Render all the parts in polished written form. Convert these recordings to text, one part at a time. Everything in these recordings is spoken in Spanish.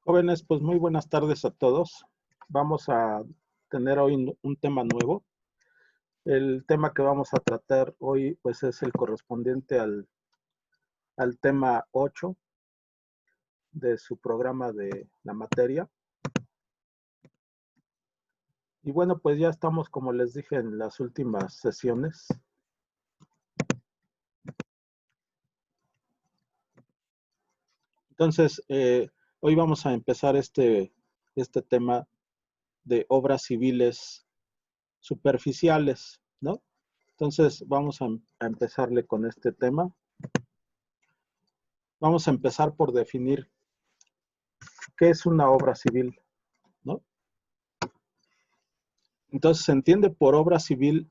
Jóvenes, pues muy buenas tardes a todos. Vamos a tener hoy un tema nuevo. El tema que vamos a tratar hoy pues es el correspondiente al tema 8 de su programa de la materia. Y bueno, pues ya estamos, como les dije, en las últimas sesiones. Entonces, hoy vamos a empezar este tema de obras civiles superficiales, ¿no? Entonces, vamos a empezarle con este tema. Vamos a empezar por definir qué es una obra civil, ¿no? Entonces se entiende por obra civil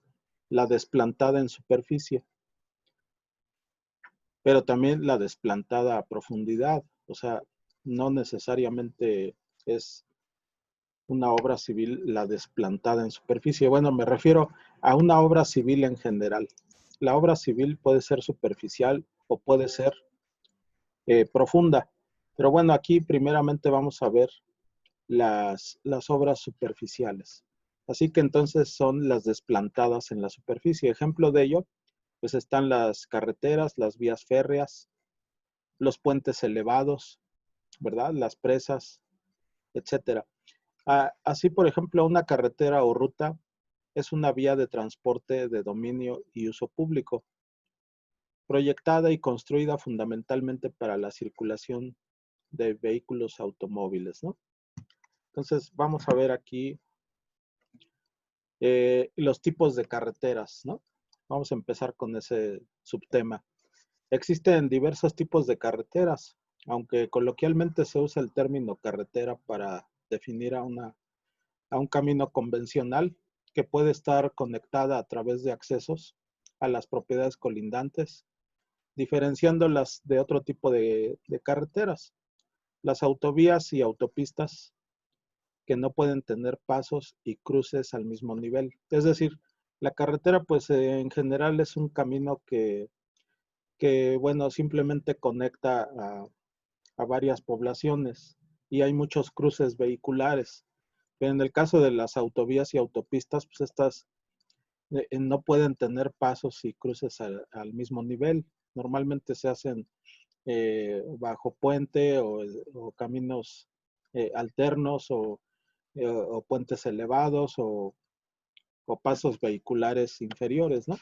la desplantada en superficie, pero también la desplantada a profundidad. O sea, no necesariamente es una obra civil la desplantada en superficie. Bueno, me refiero a una obra civil en general. La obra civil puede ser superficial o puede ser profunda. Pero bueno, aquí primeramente vamos a ver las obras superficiales. Así que entonces son las desplantadas en la superficie. Ejemplo de ello, pues están las carreteras, las vías férreas, los puentes elevados, ¿verdad? Las presas, etcétera. Así, por ejemplo, una carretera o ruta es una vía de transporte de dominio y uso público, proyectada y construida fundamentalmente para la circulación de vehículos automóviles, ¿no? Entonces, vamos a ver aquí los tipos de carreteras, ¿no? Vamos a empezar con ese subtema. Existen diversos tipos de carreteras, aunque coloquialmente se usa el término carretera para definir a un camino convencional que puede estar conectada a través de accesos a las propiedades colindantes, diferenciándolas de otro tipo de carreteras. Las autovías y autopistas que no pueden tener pasos y cruces al mismo nivel. Es decir, la carretera pues en general es un camino que bueno, simplemente conecta a varias poblaciones y hay muchos cruces vehiculares. Pero en el caso de las autovías y autopistas, pues estas no pueden tener pasos y cruces al mismo nivel. Normalmente se hacen bajo puente o caminos alternos o puentes elevados o pasos vehiculares inferiores, ¿no?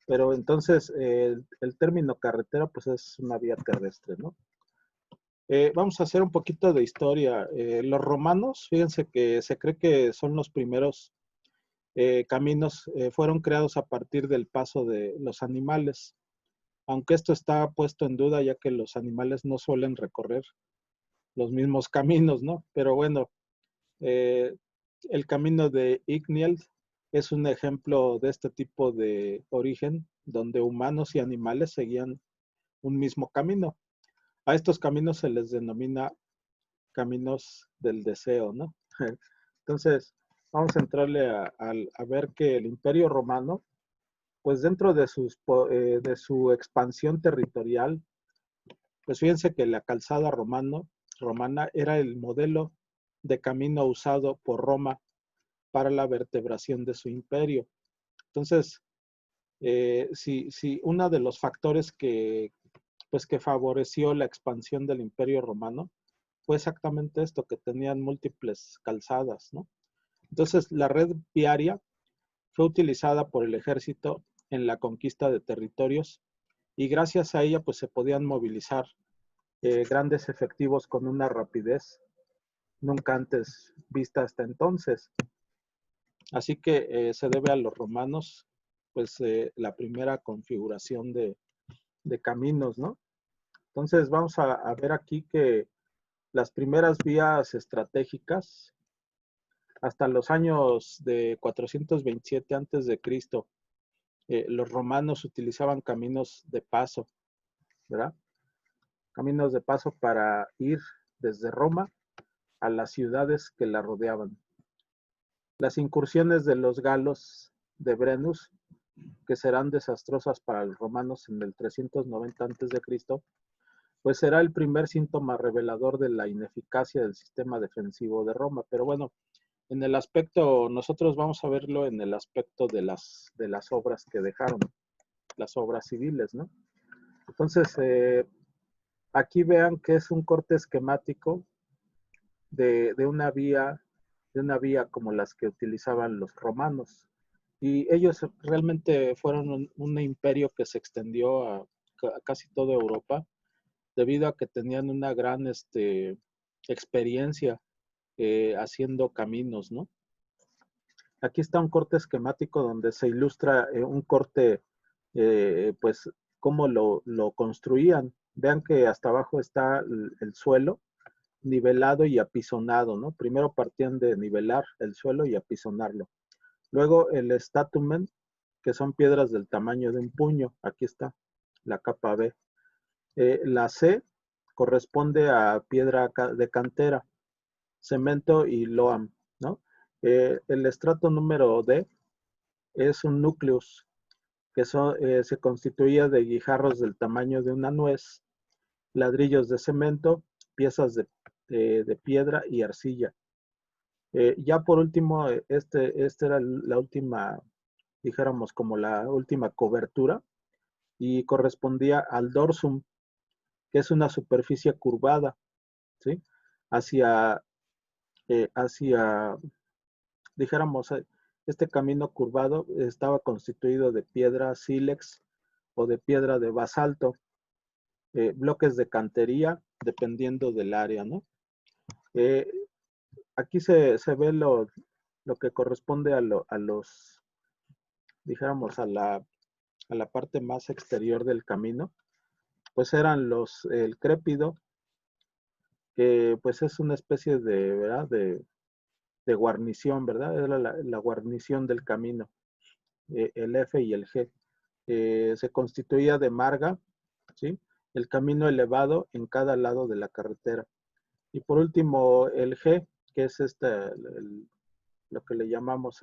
Pero entonces el término carretera pues es una vía terrestre, ¿no? Vamos a hacer un poquito de historia. Los romanos, fíjense que se cree que son los primeros caminos, fueron creados a partir del paso de los animales, aunque esto está puesto en duda ya que los animales no suelen recorrer los mismos caminos, ¿no? Pero bueno, eh, el camino de Ignield es un ejemplo de este tipo de origen, donde humanos y animales seguían un mismo camino. A estos caminos se les denomina caminos del deseo, ¿no? Entonces, vamos a entrarle a ver que el Imperio Romano, pues dentro de su expansión territorial, pues fíjense que la calzada romana era el modelo de camino usado por Roma para la vertebración de su imperio. Entonces, si uno de los factores pues, que favoreció la expansión del imperio romano fue exactamente esto, que tenían múltiples calzadas, ¿no? Entonces, la red viaria fue utilizada por el ejército en la conquista de territorios y gracias a ella pues se podían movilizar grandes efectivos con una rapidez nunca antes vista hasta entonces. Así que se debe a los romanos pues la primera configuración de caminos, ¿no? Entonces vamos a ver aquí que las primeras vías estratégicas hasta los años de 427 antes de Cristo, los romanos utilizaban caminos de paso, ¿verdad? Caminos de paso para ir desde Roma a las ciudades que la rodeaban. Las incursiones de los galos de Brennus, que serán desastrosas para los romanos en el 390 a.C., pues será el primer síntoma revelador de la ineficacia del sistema defensivo de Roma. Pero bueno, en el aspecto, nosotros vamos a verlo en el aspecto de las obras que dejaron, las obras civiles, ¿no? Entonces, aquí vean que es un corte esquemático de una vía como las que utilizaban los romanos. Y ellos realmente fueron un imperio que se extendió a casi toda Europa, debido a que tenían una gran experiencia haciendo caminos, ¿no? Aquí está un corte esquemático donde se ilustra un corte, pues, cómo lo construían. Vean que hasta abajo está el suelo nivelado y apisonado, ¿no? Primero partían de nivelar el suelo y apisonarlo. Luego el statumen, que son piedras del tamaño de un puño. Aquí está la capa B. La C corresponde a piedra de cantera, cemento y loam, ¿no? El estrato número D es un núcleus que se constituía de guijarros del tamaño de una nuez, ladrillos de cemento, piezas de piedra y arcilla. Ya por último, este era la última, dijéramos como la última cobertura, y correspondía al dorsum, que es una superficie curvada, ¿sí? Hacia, hacia dijéramos, este camino curvado estaba constituido de piedra sílex o de piedra de basalto, bloques de cantería, dependiendo del área, ¿no? Eh, Aquí se ve lo que corresponde a los, dijéramos, a la parte más exterior del camino, pues eran el crépido, que pues es una especie de, ¿verdad? De guarnición, ¿verdad? Era la guarnición del camino, el F y el G. Se constituía de marga, ¿sí? El camino elevado en cada lado de la carretera. Y por último, el G, que es lo que le llamamos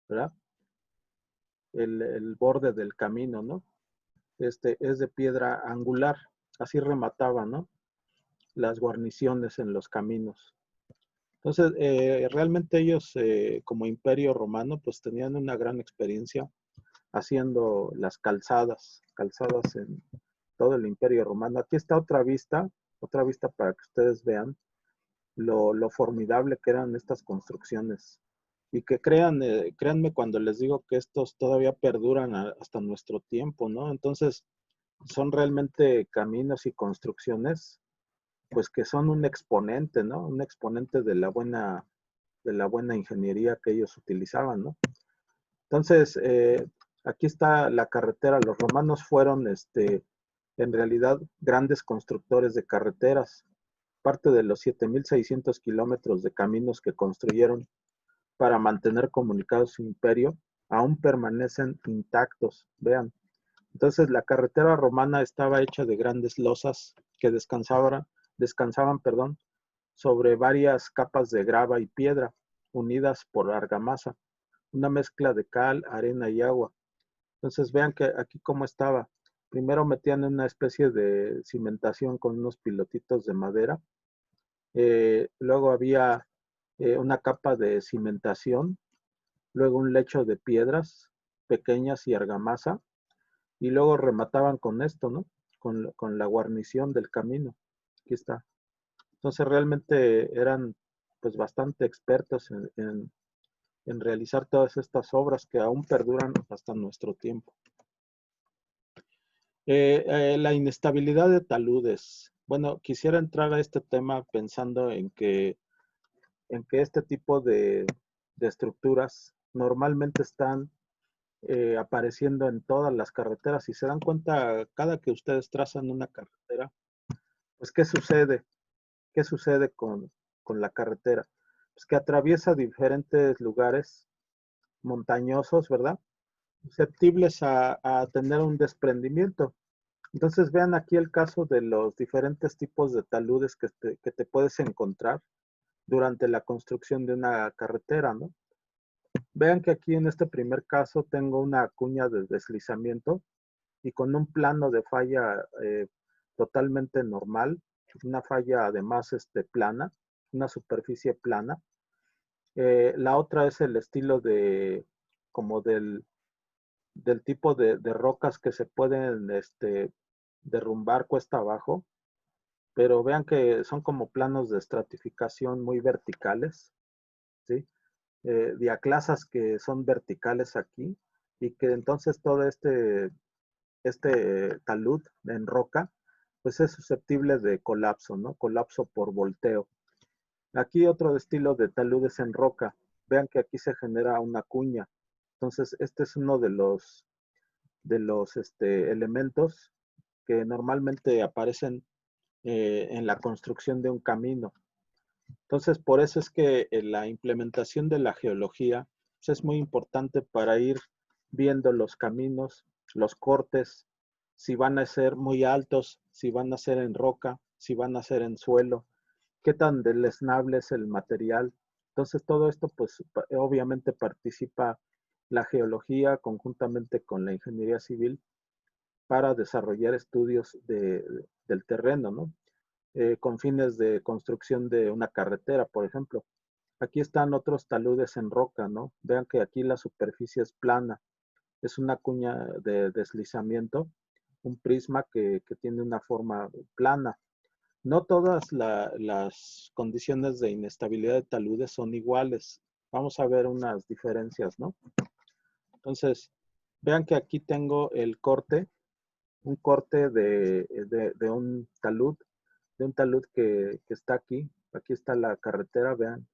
¿verdad? El borde del camino, ¿no? Es de piedra angular, así remataba, ¿no? Las guarniciones en los caminos. Entonces, realmente ellos, como imperio romano, pues tenían una gran experiencia haciendo las calzadas en todo el imperio romano. Aquí está otra vista para que ustedes vean lo formidable que eran estas construcciones. Y que créanme cuando les digo que estos todavía perduran hasta nuestro tiempo, ¿no? Entonces, son realmente caminos y construcciones, pues que son un exponente, ¿no? Un exponente de la buena ingeniería que ellos utilizaban, ¿no? Entonces, aquí está la carretera. Los romanos fueron, en realidad, grandes constructores de carreteras. Parte de los 7.600 kilómetros de caminos que construyeron para mantener comunicado su imperio aún permanecen intactos. Vean. Entonces, la carretera romana estaba hecha de grandes losas que descansaban, perdón, sobre varias capas de grava y piedra unidas por argamasa, una mezcla de cal, arena y agua. Entonces vean que aquí cómo estaba. Primero metían una especie de cimentación con unos pilotitos de madera. Luego había una capa de cimentación. Luego un lecho de piedras pequeñas y argamasa. Y luego remataban con esto, ¿no? Con la guarnición del camino. Aquí está. Entonces realmente eran pues bastante expertos en realizar todas estas obras que aún perduran hasta nuestro tiempo. La inestabilidad de taludes. Bueno, quisiera entrar a este tema pensando en que este tipo de estructuras normalmente están apareciendo en todas las carreteras. Si se dan cuenta, cada que ustedes trazan una carretera, pues ¿qué sucede? ¿Qué sucede con la carretera? Pues que atraviesa diferentes lugares montañosos, ¿verdad? Susceptibles a tener un desprendimiento. Entonces vean aquí el caso de los diferentes tipos de taludes que te puedes encontrar durante la construcción de una carretera, ¿no? Vean que aquí en este primer caso tengo una cuña de deslizamiento y con un plano de falla totalmente normal, una falla además plana, una superficie plana. La otra es el estilo de, como del tipo de rocas que se pueden derrumbar cuesta abajo, pero vean que son como planos de estratificación muy verticales, ¿sí? Diaclasas que son verticales aquí y que entonces todo este talud en roca, pues es susceptible de colapso, ¿no? Colapso por volteo. Aquí otro estilo de taludes en roca. Vean que aquí se genera una cuña. Entonces, este es uno de los elementos que normalmente aparecen en la construcción de un camino. Entonces, por eso es que la implementación de la geología pues, es muy importante para ir viendo los caminos, los cortes, si van a ser muy altos, si van a ser en roca, si van a ser en suelo, qué tan deleznable es el material. Entonces, todo esto, pues, obviamente participa la geología conjuntamente con la ingeniería civil para desarrollar estudios del terreno, ¿no? Con fines de construcción de una carretera, por ejemplo. Aquí están otros taludes en roca, ¿no? Vean que aquí la superficie es plana, es una cuña de deslizamiento, un prisma que tiene una forma plana. No todas las condiciones de inestabilidad de taludes son iguales. Vamos a ver unas diferencias, ¿no? Entonces, vean que aquí tengo el corte, un corte de un talud que está aquí. Aquí está la carretera, vean.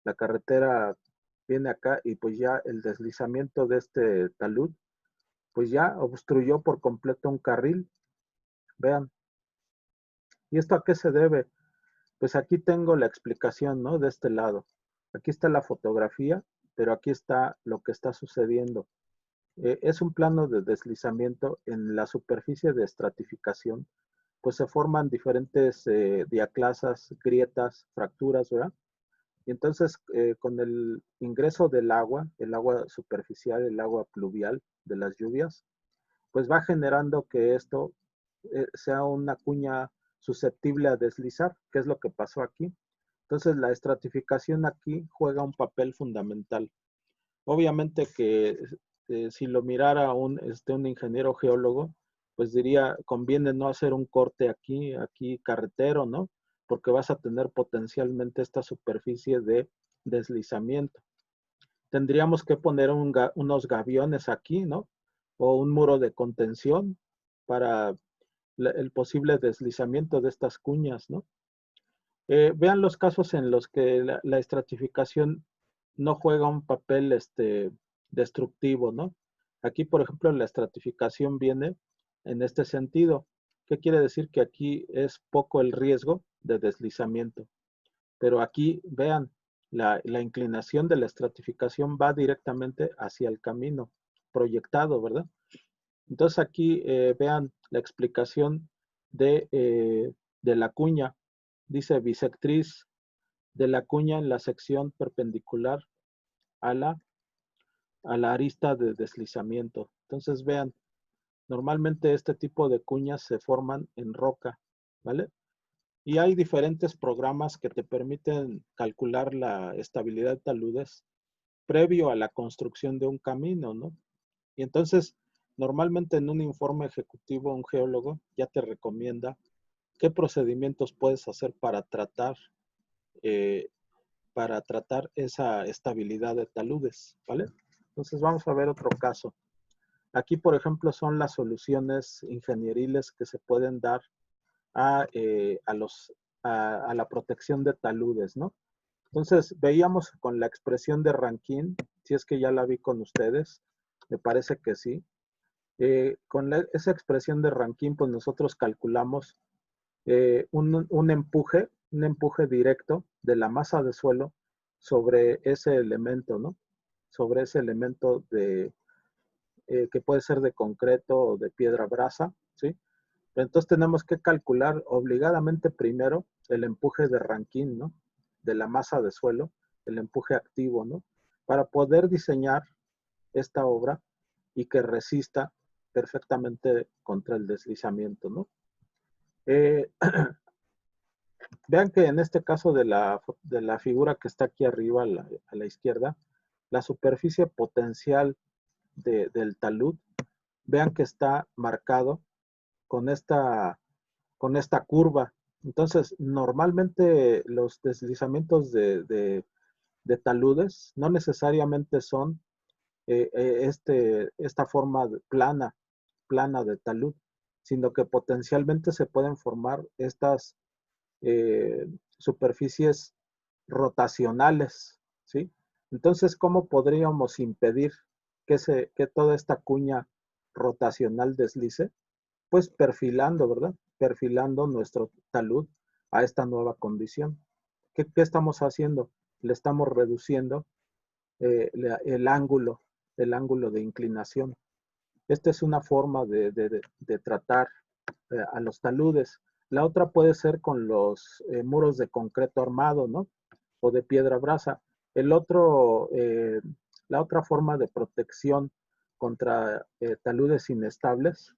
La carretera viene acá y pues ya el deslizamiento de este talud, pues ya obstruyó por completo un carril. Vean. ¿Y esto a qué se debe? Pues aquí tengo la explicación, ¿no? De este lado. Aquí está la fotografía, pero aquí está lo que está sucediendo. Es un plano de deslizamiento en la superficie de estratificación, pues se forman diferentes diaclasas, grietas, fracturas, ¿verdad? Y entonces con el ingreso del agua, el agua superficial, el agua pluvial de las lluvias, pues va generando que esto sea una cuña susceptible a deslizar, que es lo que pasó aquí. Entonces la estratificación aquí juega un papel fundamental. Obviamente que si lo mirara un ingeniero geólogo, pues diría, conviene no hacer un corte aquí carretero, ¿no? Porque vas a tener potencialmente esta superficie de deslizamiento. Tendríamos que poner unos gaviones aquí, ¿no? O un muro de contención para el posible deslizamiento de estas cuñas, ¿no? Vean los casos en los que la estratificación no juega un papel destructivo, ¿no? Aquí, por ejemplo, la estratificación viene en este sentido. ¿Qué quiere decir? Que aquí es poco el riesgo de deslizamiento. Pero aquí, vean, la inclinación de la estratificación va directamente hacia el camino proyectado, ¿verdad? Entonces aquí vean la explicación de la cuña. Dice bisectriz de la cuña en la sección perpendicular a la arista de deslizamiento. Entonces vean, normalmente este tipo de cuñas se forman en roca, ¿vale? Y hay diferentes programas que te permiten calcular la estabilidad de taludes previo a la construcción de un camino, ¿no? Y entonces, normalmente en un informe ejecutivo, un geólogo ya te recomienda qué procedimientos puedes hacer eh, para tratar esa estabilidad de taludes, ¿vale? Entonces vamos a ver otro caso. Aquí, por ejemplo, son las soluciones ingenieriles que se pueden dar a, a la protección de taludes, ¿no? Entonces, veíamos con la expresión de Rankine, si es que ya la vi con ustedes, me parece que sí. Con esa expresión de Rankine, pues nosotros calculamos un empuje directo de la masa de suelo sobre ese elemento, ¿no? Sobre ese elemento que puede ser de concreto o de piedra brasa, ¿sí? Entonces tenemos que calcular obligadamente primero el empuje de Rankine, ¿no? De la masa de suelo, el empuje activo, ¿no? Para poder diseñar esta obra y que resista perfectamente contra el deslizamiento, ¿no? Eh, Vean que en este caso de la figura que está aquí arriba a la izquierda, la superficie potencial del talud, vean que está marcado con con esta curva. Entonces, normalmente los deslizamientos de taludes no necesariamente son esta forma plana de talud, sino que potencialmente se pueden formar estas superficies rotacionales, ¿sí? Entonces, ¿cómo podríamos impedir que toda esta cuña rotacional deslice? Pues perfilando, ¿verdad? Perfilando nuestro talud a esta nueva condición. ¿Qué estamos haciendo? Le estamos reduciendo el ángulo de inclinación. Esta es una forma de tratar a los taludes. La otra puede ser con los muros de concreto armado, ¿no? O de piedra brasa. El otro, la otra forma de protección contra taludes inestables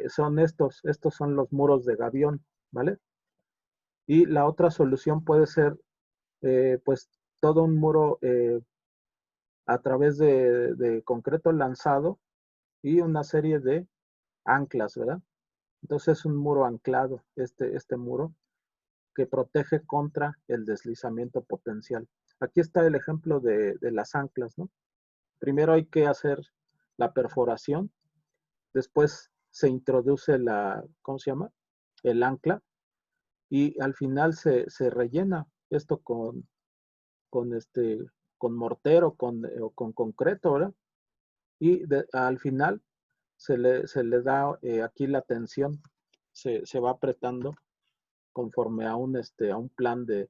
son estos son los muros de gavión, ¿vale? Y la otra solución puede ser, pues, todo un muro a través de concreto lanzado y una serie de anclas, ¿verdad? Entonces es un muro anclado, este muro, que protege contra el deslizamiento potencial. Aquí está el ejemplo de las anclas, ¿no? Primero hay que hacer la perforación, después se introduce ¿cómo se llama? El ancla, y al final se rellena esto con, este, con mortero o con concreto, ¿verdad? Y al final se le da aquí la tensión, se va apretando conforme a un plan de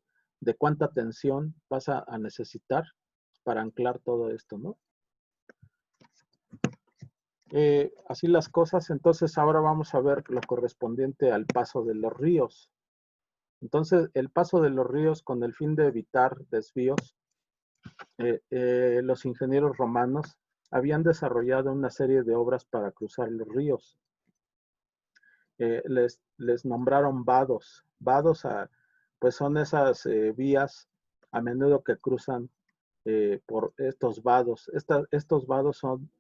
cuánta tensión vas a necesitar para anclar todo esto, ¿no? Así las cosas, entonces ahora vamos a ver lo correspondiente al paso de los ríos. Entonces, el paso de los ríos con el fin de evitar desvíos, los ingenieros romanos habían desarrollado una serie de obras para cruzar los ríos. Les nombraron vados. Pues son esas vías a menudo que cruzan por estos vados. Estos vados son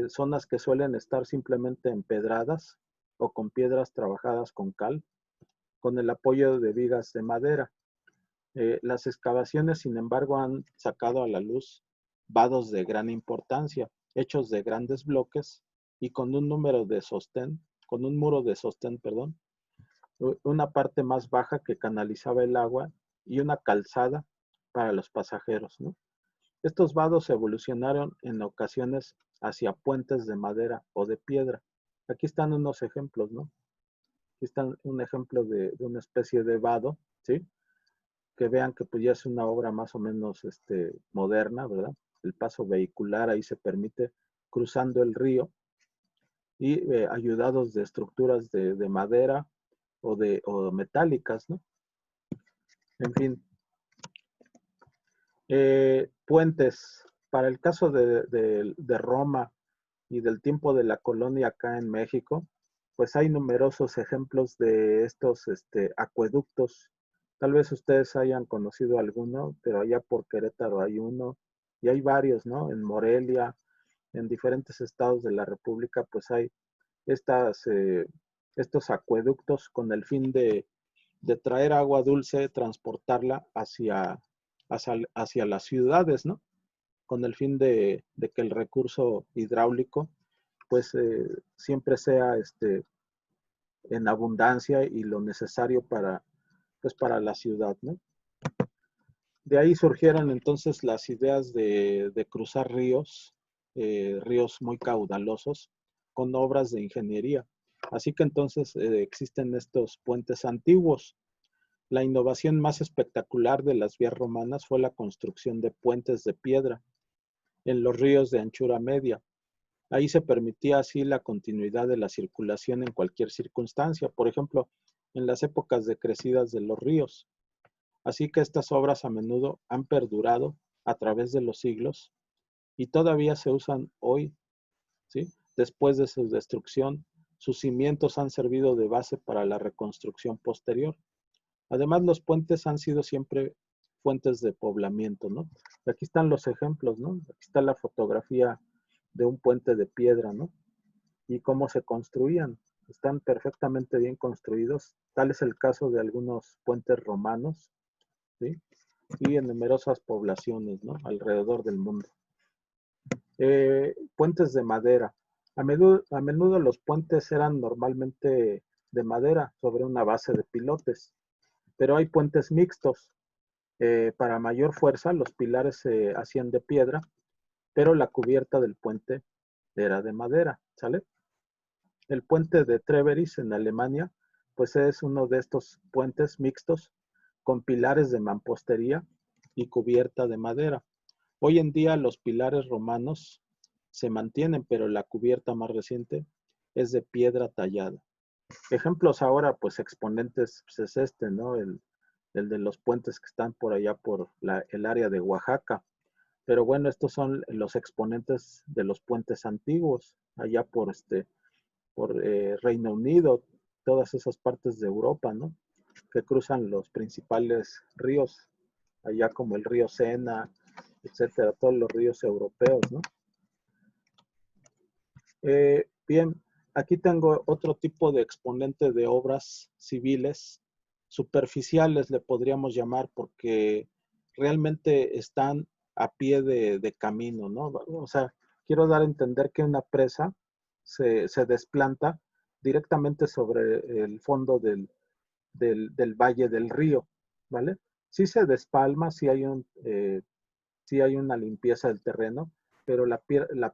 zonas que suelen estar simplemente empedradas o con piedras trabajadas con cal, con el apoyo de vigas de madera. Las excavaciones, sin embargo, han sacado a la luz vados de gran importancia, hechos de grandes bloques y con un número de sostén, con un muro de sostén, perdón, una parte más baja que canalizaba el agua y una calzada para los pasajeros, ¿no? Estos vados evolucionaron en ocasiones hacia puentes de madera o de piedra. Aquí están unos ejemplos, ¿no? Aquí están un ejemplo de una especie de vado, ¿sí? Que vean que pues ya es una obra más o menos moderna, ¿verdad? El paso vehicular ahí se permite cruzando el río y ayudados de estructuras de madera o metálicas, ¿no? En fin, puentes. Para el caso de Roma y del tiempo de la colonia acá en México, pues hay numerosos ejemplos de estos acueductos. Tal vez ustedes hayan conocido alguno, pero allá por Querétaro hay uno y hay varios, ¿no? En Morelia, en diferentes estados de la República, pues hay estas, eh, estos acueductos con el fin de traer agua dulce, transportarla hacia las ciudades, ¿no? Con el fin de que el recurso hidráulico pues siempre sea en abundancia y lo necesario pues, para la ciudad, ¿no? De ahí surgieron entonces las ideas de cruzar ríos, ríos muy caudalosos, con obras de ingeniería. Así que entonces existen estos puentes antiguos. La innovación más espectacular de las vías romanas fue la construcción de puentes de piedra en los ríos de anchura media. Ahí se permitía así la continuidad de la circulación en cualquier circunstancia, por ejemplo, en las épocas de crecidas de los ríos. Así que estas obras a menudo han perdurado a través de los siglos y todavía se usan hoy, ¿sí? Después de su destrucción, sus cimientos han servido de base para la reconstrucción posterior. Además, los puentes han sido siempre fuentes de poblamiento, ¿no? Aquí están los ejemplos, ¿no? Aquí está la fotografía de un puente de piedra, ¿no? Y cómo se construían. Están perfectamente bien construidos. Tal es el caso de algunos puentes romanos, ¿sí? Y en numerosas poblaciones, ¿no? Alrededor del mundo. Puentes de madera. A menudo los puentes eran normalmente de madera sobre una base de pilotes, pero hay puentes mixtos. Para mayor fuerza, los pilares se hacían de piedra, pero la cubierta del puente era de madera, ¿sale? El puente de Treveris en Alemania, pues es uno de estos puentes mixtos con pilares de mampostería y cubierta de madera. Hoy en día los pilares romanos se mantienen, pero la cubierta más reciente es de piedra tallada. Ejemplos ahora, pues exponentes, pues es este, ¿no? El de los puentes que están por allá por el área de Oaxaca. Pero bueno, estos son los exponentes de los puentes antiguos, allá por Reino Unido, todas esas partes de Europa, ¿no? Que cruzan los principales ríos, allá como el río Sena, etcétera, todos los ríos europeos, ¿no? Bien, aquí tengo otro tipo de exponente de obras civiles, superficiales le podríamos llamar, porque realmente están a pie de camino, ¿no? O sea, quiero dar a entender que una presa se desplanta directamente sobre el fondo del valle del río, ¿vale? Sí se despalma, sí hay una limpieza del terreno, pero la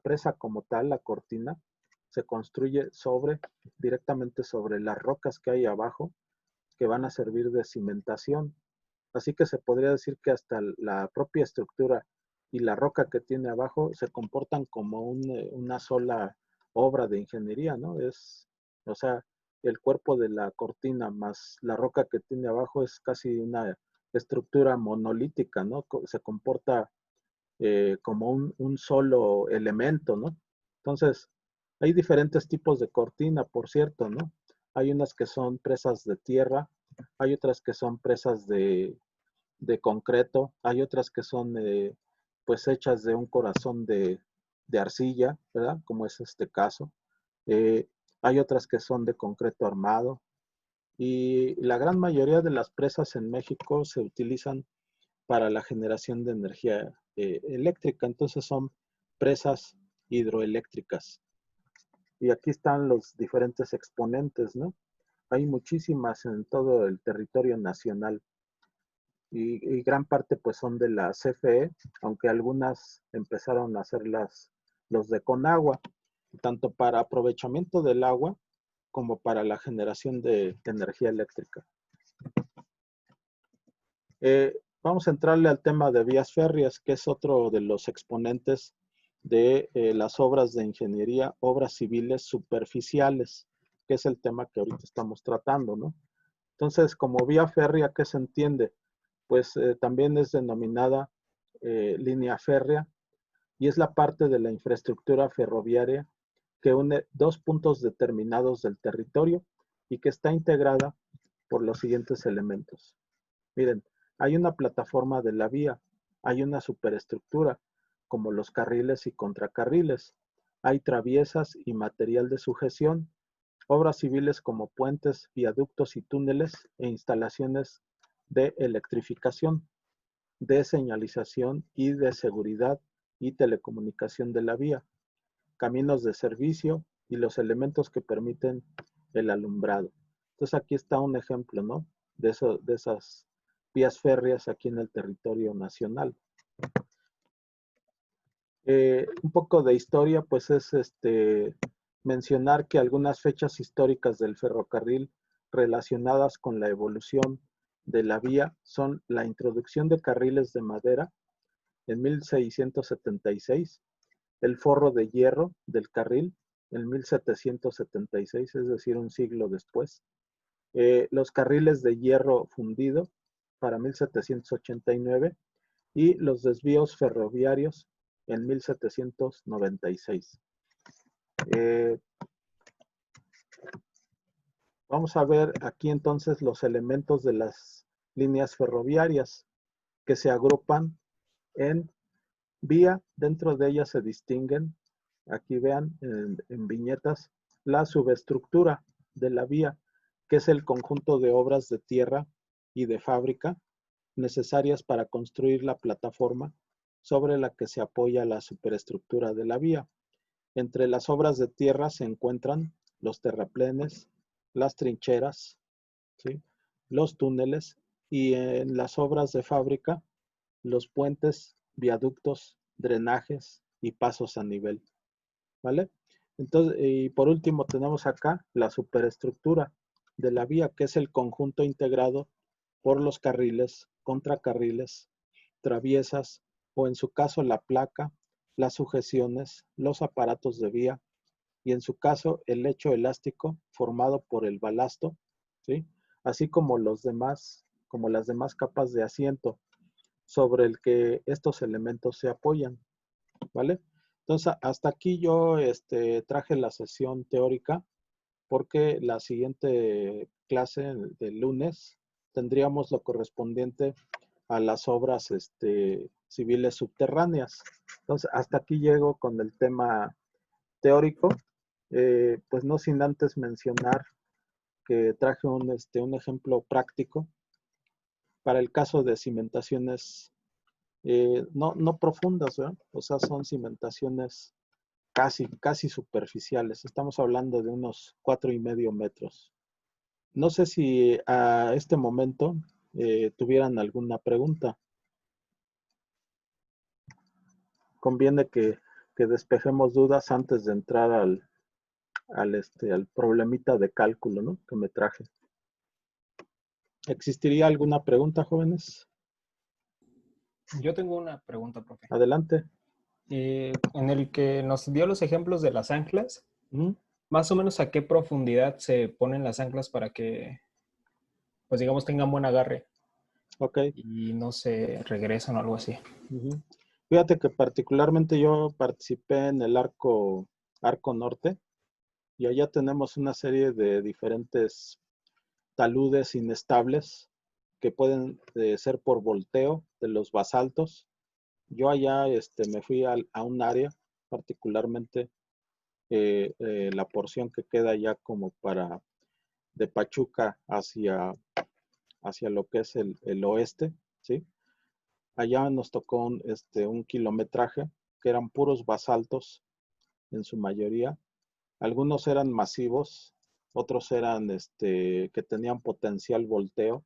presa como tal, la cortina, se construye directamente sobre las rocas que hay abajo, que van a servir de cimentación. Así que se podría decir que hasta la propia estructura y la roca que tiene abajo se comportan como una sola obra de ingeniería, ¿no? O sea, el cuerpo de la cortina más la roca que tiene abajo es casi una estructura monolítica, ¿no? Se comporta como un solo elemento, ¿no? Entonces, hay diferentes tipos de cortina, por cierto, ¿no? Hay unas que son presas de tierra, hay otras que son presas de concreto, hay otras que son pues hechas de un corazón de arcilla, ¿verdad? Como es este caso. Eh, Hay otras que son de concreto armado y la gran mayoría de las presas en México se utilizan para la generación de energía eléctrica. Entonces son presas hidroeléctricas. Y aquí están los diferentes exponentes, ¿no? Hay muchísimas en todo el territorio nacional y gran parte pues son de la CFE, aunque algunas empezaron a hacer los de Conagua, tanto para aprovechamiento del agua como para la generación de energía eléctrica. Vamos a entrarle al tema de vías férreas, que es otro de los exponentes de las obras de ingeniería, obras civiles superficiales, que es el tema que ahorita estamos tratando, ¿no? Entonces, como vía férrea, ¿qué se entiende? Pues también es denominada línea férrea y es la parte de la infraestructura ferroviaria que une dos puntos determinados del territorio y que está integrada por los siguientes elementos. Miren, hay una plataforma de la vía, hay una superestructura, como los carriles y contracarriles, hay traviesas y material de sujeción, obras civiles como puentes, viaductos y túneles e instalaciones de electrificación, de señalización y de seguridad y telecomunicación de la vía, caminos de servicio y los elementos que permiten el alumbrado. Entonces aquí está un ejemplo, ¿no? De esas vías férreas aquí en el territorio nacional. Un poco de historia, pues es mencionar que algunas fechas históricas del ferrocarril relacionadas con la evolución de la vía son la introducción de carriles de madera en 1676, el forro de hierro del carril en 1776, es decir, un siglo después, los carriles de hierro fundido para 1789 y los desvíos ferroviarios en 1796. Vamos a ver aquí entonces los elementos de las líneas ferroviarias que se agrupan en vía. Dentro de ellas se distinguen, aquí vean en viñetas, la subestructura de la vía, que es el conjunto de obras de tierra y de fábrica necesarias para construir la plataforma sobre la que se apoya la superestructura de la vía. Entre las obras de tierra se encuentran los terraplenes, las trincheras, ¿sí?, los túneles, y en las obras de fábrica, los puentes, viaductos, drenajes y pasos a nivel, ¿vale? Entonces, y por último tenemos acá la superestructura de la vía, que es el conjunto integrado por los carriles, contracarriles, traviesas, o en su caso la placa, las sujeciones, los aparatos de vía, y en su caso el lecho elástico formado por el balasto, ¿sí?, así como como las demás capas de asiento sobre el que estos elementos se apoyan, ¿vale? Entonces, hasta aquí yo traje la sesión teórica, porque la siguiente clase del lunes tendríamos lo correspondiente a las obras civiles subterráneas. Entonces, hasta aquí llego con el tema teórico, pues no sin antes mencionar que traje un ejemplo práctico para el caso de cimentaciones no profundas, ¿verdad? O sea, son cimentaciones casi superficiales. Estamos hablando de unos 4,5 metros. No sé si a este momento tuvieran alguna pregunta. Conviene que despejemos dudas antes de entrar al problemita de cálculo, ¿no?, que me traje. ¿Existiría alguna pregunta, jóvenes? Yo tengo una pregunta, profe. Adelante. En el que nos dio los ejemplos de las anclas, ¿Mm? más o menos a qué profundidad se ponen las anclas para que, pues digamos, tengan buen agarre Ok. y no se regresen o algo así. Ujú. Fíjate que particularmente yo participé en el Arco Norte, y allá tenemos una serie de diferentes taludes inestables que pueden ser por volteo de los basaltos. Yo allá me fui a un área, particularmente la porción que queda ya como para de Pachuca hacia lo que es el oeste, ¿sí? Allá nos tocó un kilometraje que eran puros basaltos en su mayoría. Algunos eran masivos, otros eran que tenían potencial volteo,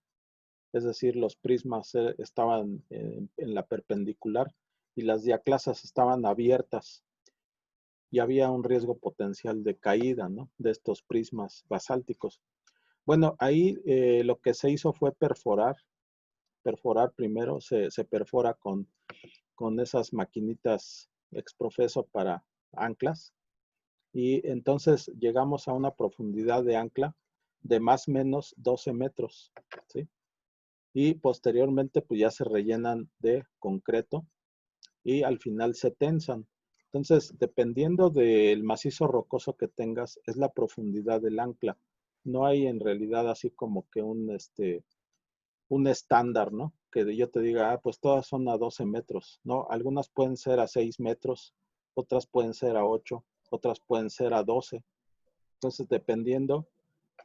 es decir, los prismas estaban en la perpendicular y las diaclasas estaban abiertas, y había un riesgo potencial de caída, ¿no?, de estos prismas basálticos. Bueno, ahí lo que se hizo fue perforar primero, se perfora con esas maquinitas exprofeso para anclas, y entonces llegamos a una profundidad de ancla de más o menos 12 metros, ¿sí? Y posteriormente pues ya se rellenan de concreto y al final se tensan. Entonces, dependiendo del macizo rocoso que tengas, es la profundidad del ancla. No hay en realidad así como que un estándar, ¿no? Que yo te diga, pues todas son a 12 metros, ¿no? Algunas pueden ser a 6 metros, otras pueden ser a 8, otras pueden ser a 12. Entonces, dependiendo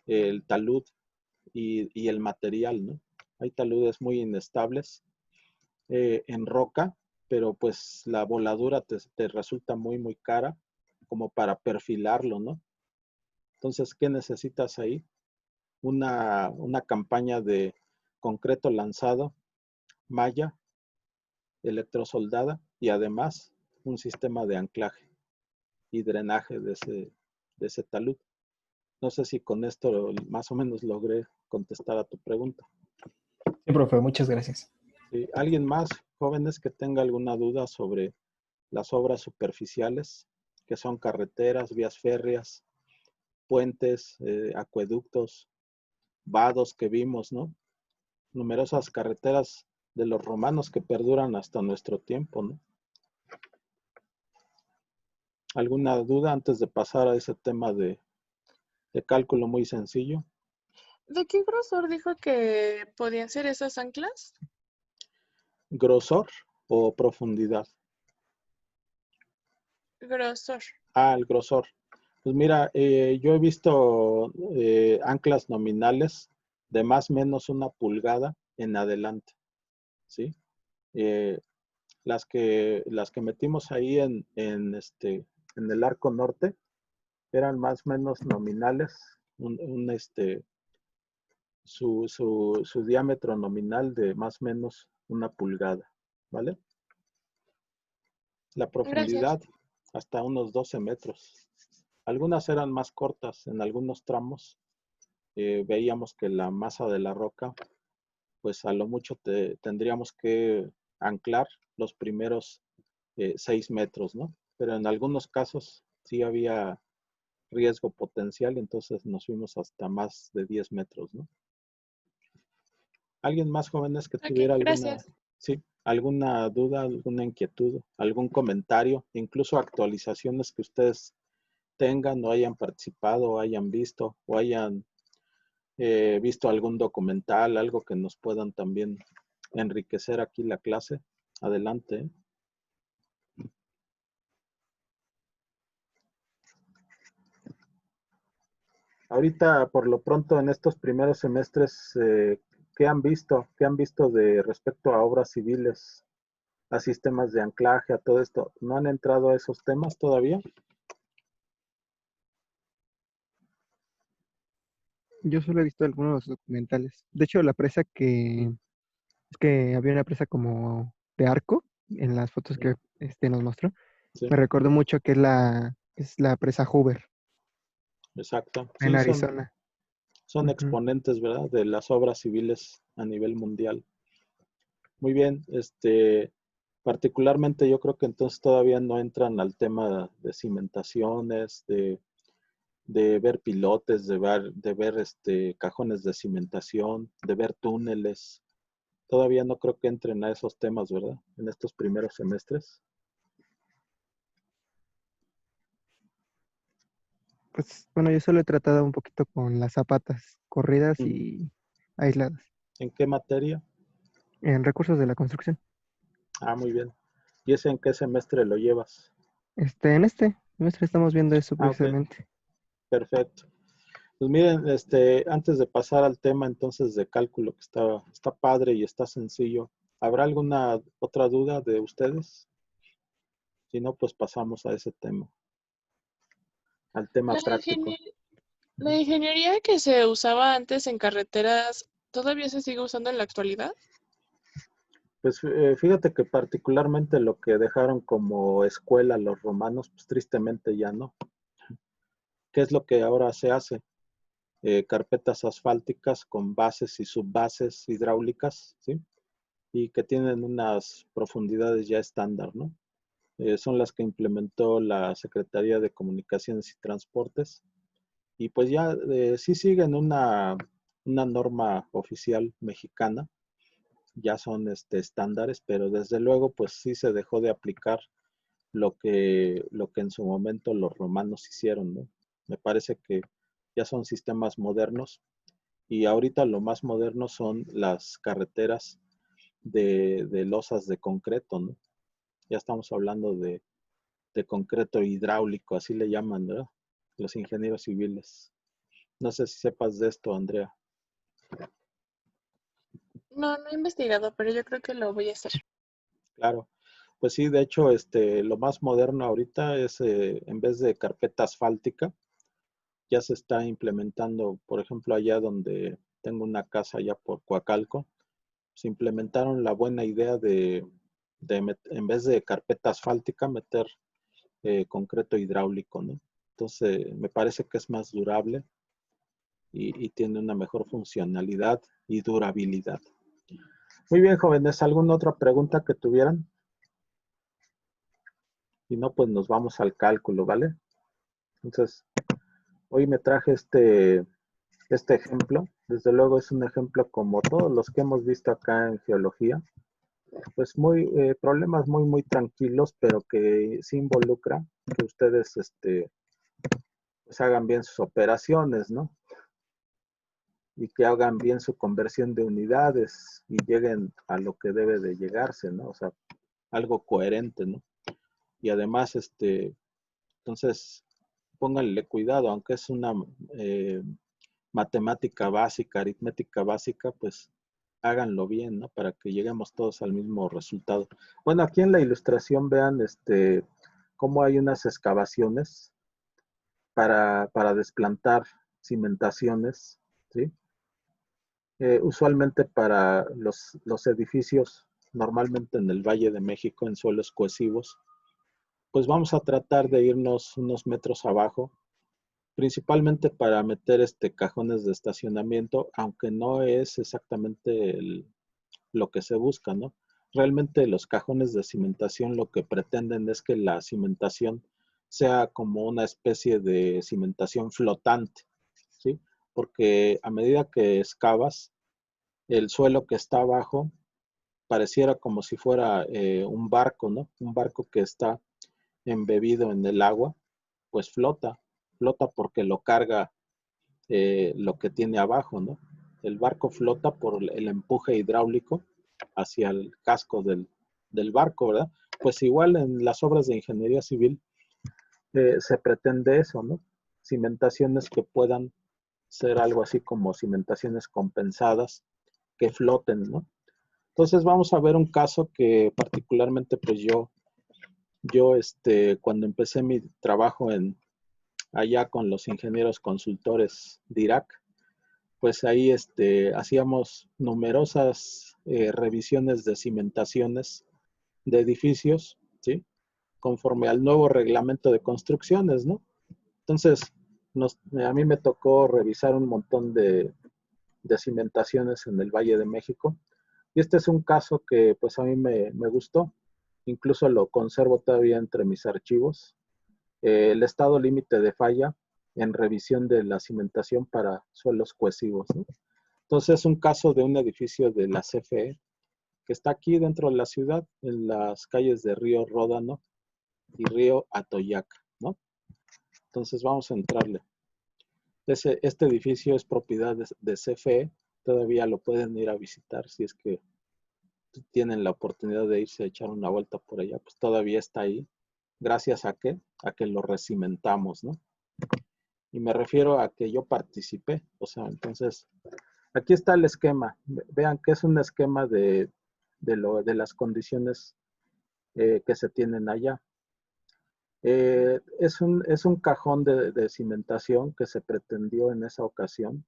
el talud y el material, ¿no? Hay taludes muy inestables en roca, pero pues la voladura te resulta muy cara como para perfilarlo, ¿no? Entonces, ¿qué necesitas ahí? Una campaña de concreto lanzado, malla, electrosoldada, y además un sistema de anclaje y drenaje de ese talud. No sé si con esto más o menos logré contestar a tu pregunta. Sí, profe, muchas gracias. ¿Sí? ¿Alguien más, jóvenes, que tenga alguna duda sobre las obras superficiales, que son carreteras, vías férreas, puentes, acueductos, vados que vimos, ¿no? Numerosas carreteras de los romanos que perduran hasta nuestro tiempo, ¿no? ¿Alguna duda antes de pasar a ese tema de cálculo muy sencillo? ¿De qué grosor dijo que podían ser esas anclas? ¿Grosor o profundidad? Grosor. Ah, el grosor. Pues mira, yo he visto anclas nominales de más o menos 1 pulgada en adelante, ¿sí? Eh, las que metimos ahí en el arco norte eran más o menos nominales, su diámetro nominal de más o menos 1 pulgada, ¿vale? La Gracias. profundidad hasta unos 12 metros. Algunas eran más cortas, en algunos tramos veíamos que la masa de la roca, pues a lo mucho tendríamos que anclar los primeros 6 metros, ¿no? Pero en algunos casos sí había riesgo potencial, entonces nos fuimos hasta más de 10 metros, ¿no? ¿Alguien más jóvenes que Ok, tuviera alguna, gracias. sí, alguna duda, alguna inquietud, algún comentario, incluso actualizaciones que ustedes tengan o hayan participado o hayan visto o hayan visto algún documental, algo que nos puedan también enriquecer aquí la clase? Adelante. Ahorita, por lo pronto, en estos primeros semestres, ¿qué han visto? ¿Qué han visto de respecto a obras civiles, a sistemas de anclaje, a todo esto? ¿No han entrado a esos temas todavía? Yo solo he visto algunos documentales. De hecho, la presa es que había una presa como de arco en las fotos que nos mostró. Sí, Me recordó mucho que es la presa Hoover exacto. en Sí, Arizona. son Ujú. exponentes, ¿verdad? De las obras civiles a nivel mundial. Muy bien, particularmente yo creo que entonces todavía no entran al tema de cimentaciones, de ver pilotes, de ver cajones de cimentación, de ver túneles. Todavía no creo que entren a esos temas, ¿verdad? En estos primeros semestres. Pues bueno, yo solo he tratado un poquito con las zapatas corridas Mm. y aisladas ¿En qué materia? en recursos de la construcción. Ah, muy bien. ¿Y ese en qué semestre lo llevas? En este semestre estamos viendo eso Ah, ok, precisamente. perfecto. Pues miren, antes de pasar al tema entonces de cálculo, que está padre y está sencillo, ¿habrá alguna otra duda de ustedes? Si no, pues pasamos a ese tema, al tema La práctico. la ingeniería que se usaba antes en carreteras, ¿todavía se sigue usando en la actualidad? Pues fíjate que particularmente lo que dejaron como escuela los romanos, pues tristemente ya no. ¿Qué es lo que ahora se hace? Carpetas asfálticas con bases y subbases hidráulicas, ¿sí? Y que tienen unas profundidades ya estándar, ¿no? Son las que implementó la Secretaría de Comunicaciones y Transportes. Y pues ya sí siguen una norma oficial mexicana, ya son estándares, pero desde luego pues sí se dejó de aplicar lo que en su momento los romanos hicieron, ¿no? Me parece que ya son sistemas modernos y ahorita lo más moderno son las carreteras de losas de concreto, ¿no? Ya estamos hablando de concreto hidráulico, así le llaman, ¿verdad? Los ingenieros civiles. No sé si sepas de esto, Andrea. No, no he investigado, pero yo creo que lo voy a hacer. Claro. Pues sí, de hecho, lo más moderno ahorita es, en vez de carpeta asfáltica, ya se está implementando, por ejemplo, allá donde tengo una casa allá por Coacalco, se implementaron la buena idea en vez de carpeta asfáltica, meter concreto hidráulico, ¿no? Entonces, me parece que es más durable y tiene una mejor funcionalidad y durabilidad. Muy bien, jóvenes, ¿alguna otra pregunta que tuvieran? Si no, pues nos vamos al cálculo, ¿vale? Entonces, hoy me traje este ejemplo. Desde luego es un ejemplo como todos los que hemos visto acá en geología. Pues problemas muy tranquilos, pero que sí involucra que ustedes pues hagan bien sus operaciones, ¿no? y que hagan bien su conversión de unidades y lleguen a lo que debe de llegarse, ¿no? O sea, algo coherente, ¿no? Y además, entonces, pónganle cuidado, aunque es una matemática básica, aritmética básica, pues háganlo bien, ¿no? Para que lleguemos todos al mismo resultado. Bueno, aquí en la ilustración vean cómo hay unas excavaciones para desplantar cimentaciones, ¿sí? Usualmente para los edificios, normalmente en el Valle de México, en suelos cohesivos, pues vamos a tratar de irnos unos metros abajo, principalmente para meter cajones de estacionamiento, aunque no es exactamente lo que se busca, ¿no? Realmente los cajones de cimentación lo que pretenden es que la cimentación sea como una especie de cimentación flotante, ¿sí? Porque a medida que excavas, el suelo que está abajo pareciera como si fuera un barco, ¿no? Un barco que está embebido en el agua, pues flota porque lo carga lo que tiene abajo, ¿no? El barco flota por el empuje hidráulico hacia el casco del barco, ¿verdad? Pues igual en las obras de ingeniería civil se pretende eso, ¿no? Cimentaciones que puedan ser algo así como cimentaciones compensadas que floten, ¿no? Entonces vamos a ver un caso que particularmente pues yo cuando empecé mi trabajo allá con los ingenieros consultores de Irak, pues ahí hacíamos numerosas revisiones de cimentaciones de edificios, ¿sí? Conforme al nuevo reglamento de construcciones, ¿no? Entonces, a mí me tocó revisar un montón de cimentaciones en el Valle de México. Y este es un caso que pues a mí me gustó. Incluso lo conservo todavía entre mis archivos. El estado límite de falla en revisión de la cimentación para suelos cohesivos, ¿no? Entonces es un caso de un edificio de la CFE que está aquí dentro de la ciudad, en las calles de Río Ródano y Río Atoyac, ¿no? Entonces vamos a entrarle. Este edificio es propiedad de CFE, todavía lo pueden ir a visitar si es que tienen la oportunidad de irse a echar una vuelta por allá, pues todavía está ahí. ¿Gracias a qué? A que lo recimentamos, ¿no? Y me refiero a que yo participé, o sea, entonces, aquí está el esquema. Vean que es un esquema de las condiciones que se tienen allá. Es un cajón de cimentación que se pretendió en esa ocasión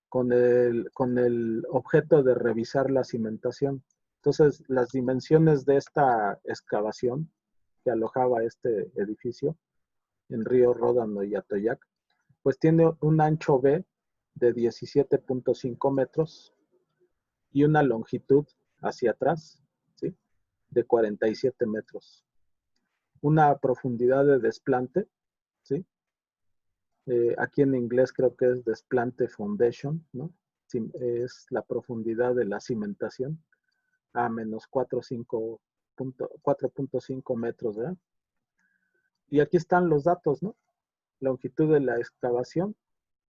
con el objeto de revisar la cimentación. Entonces, las dimensiones de esta excavación que alojaba este edificio en Río Ródano y Atoyac, pues tiene un ancho B de 17.5 metros y una longitud hacia atrás, ¿sí? De 47 metros. Una profundidad de desplante, ¿sí? Aquí en inglés creo que es desplante foundation, ¿no? Es la profundidad de la cimentación a menos 4.5 metros, ¿verdad? Y aquí están los datos, ¿no? Longitud de la excavación,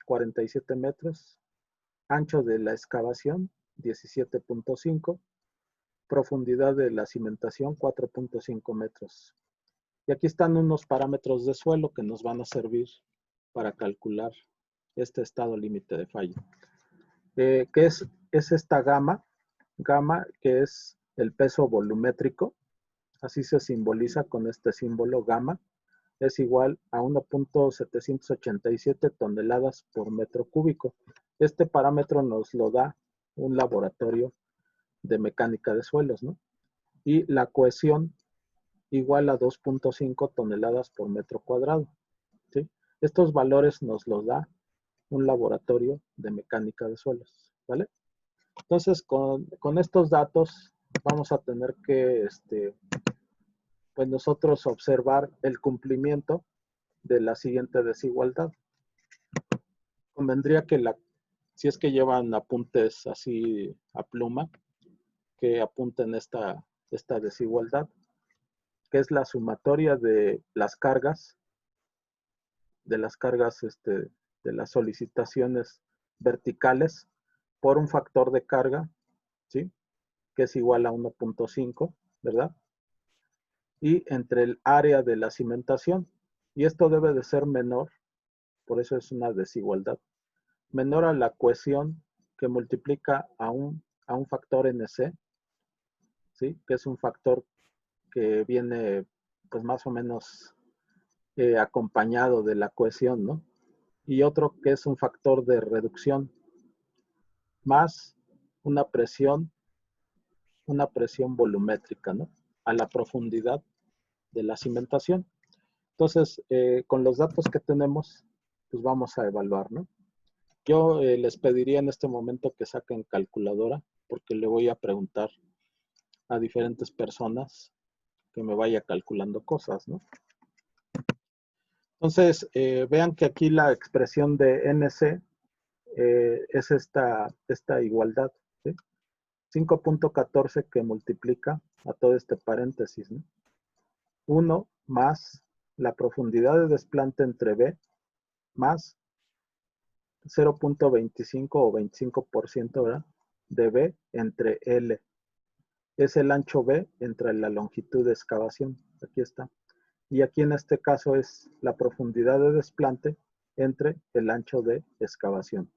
47 metros. Ancho de la excavación, 17.5. Profundidad de la cimentación, 4.5 metros. Y aquí están unos parámetros de suelo que nos van a servir para calcular este estado límite de falla. ¿Qué es esta gama? Gama que es el peso volumétrico, así se simboliza con este símbolo gamma, es igual a 1.787 toneladas por metro cúbico. Este parámetro nos lo da un laboratorio de mecánica de suelos, ¿no? Y la cohesión igual a 2.5 toneladas por metro cuadrado, ¿sí? Estos valores nos los da un laboratorio de mecánica de suelos, ¿vale? Entonces, con estos datos vamos a tener que, pues nosotros observar el cumplimiento de la siguiente desigualdad. Convendría que si es que llevan apuntes así a pluma, que apunten esta desigualdad, que es la sumatoria de las cargas, de las solicitaciones verticales por un factor de carga, ¿sí? Que es igual a 1.5, ¿verdad? Y entre el área de la cimentación. Y esto debe de ser menor, por eso es una desigualdad, menor a la cohesión que multiplica a un factor NC, ¿sí? Que es un factor que viene pues más o menos acompañado de la cohesión, ¿no? Y otro que es un factor de reducción más una presión volumétrica, ¿no? A la profundidad de la cimentación. Entonces, con los datos que tenemos, pues vamos a evaluar, ¿no? Yo les pediría en este momento que saquen calculadora, porque le voy a preguntar a diferentes personas que me vaya calculando cosas, ¿no? Entonces, vean que aquí la expresión de NC es esta igualdad, ¿sí? 5.14 que multiplica a todo este paréntesis, ¿no? 1 más la profundidad de desplante entre B más 0.25 o 25%, ¿verdad? De B entre L. Es el ancho B entre la longitud de excavación. Aquí está. Y aquí en este caso es la profundidad de desplante entre el ancho de excavación.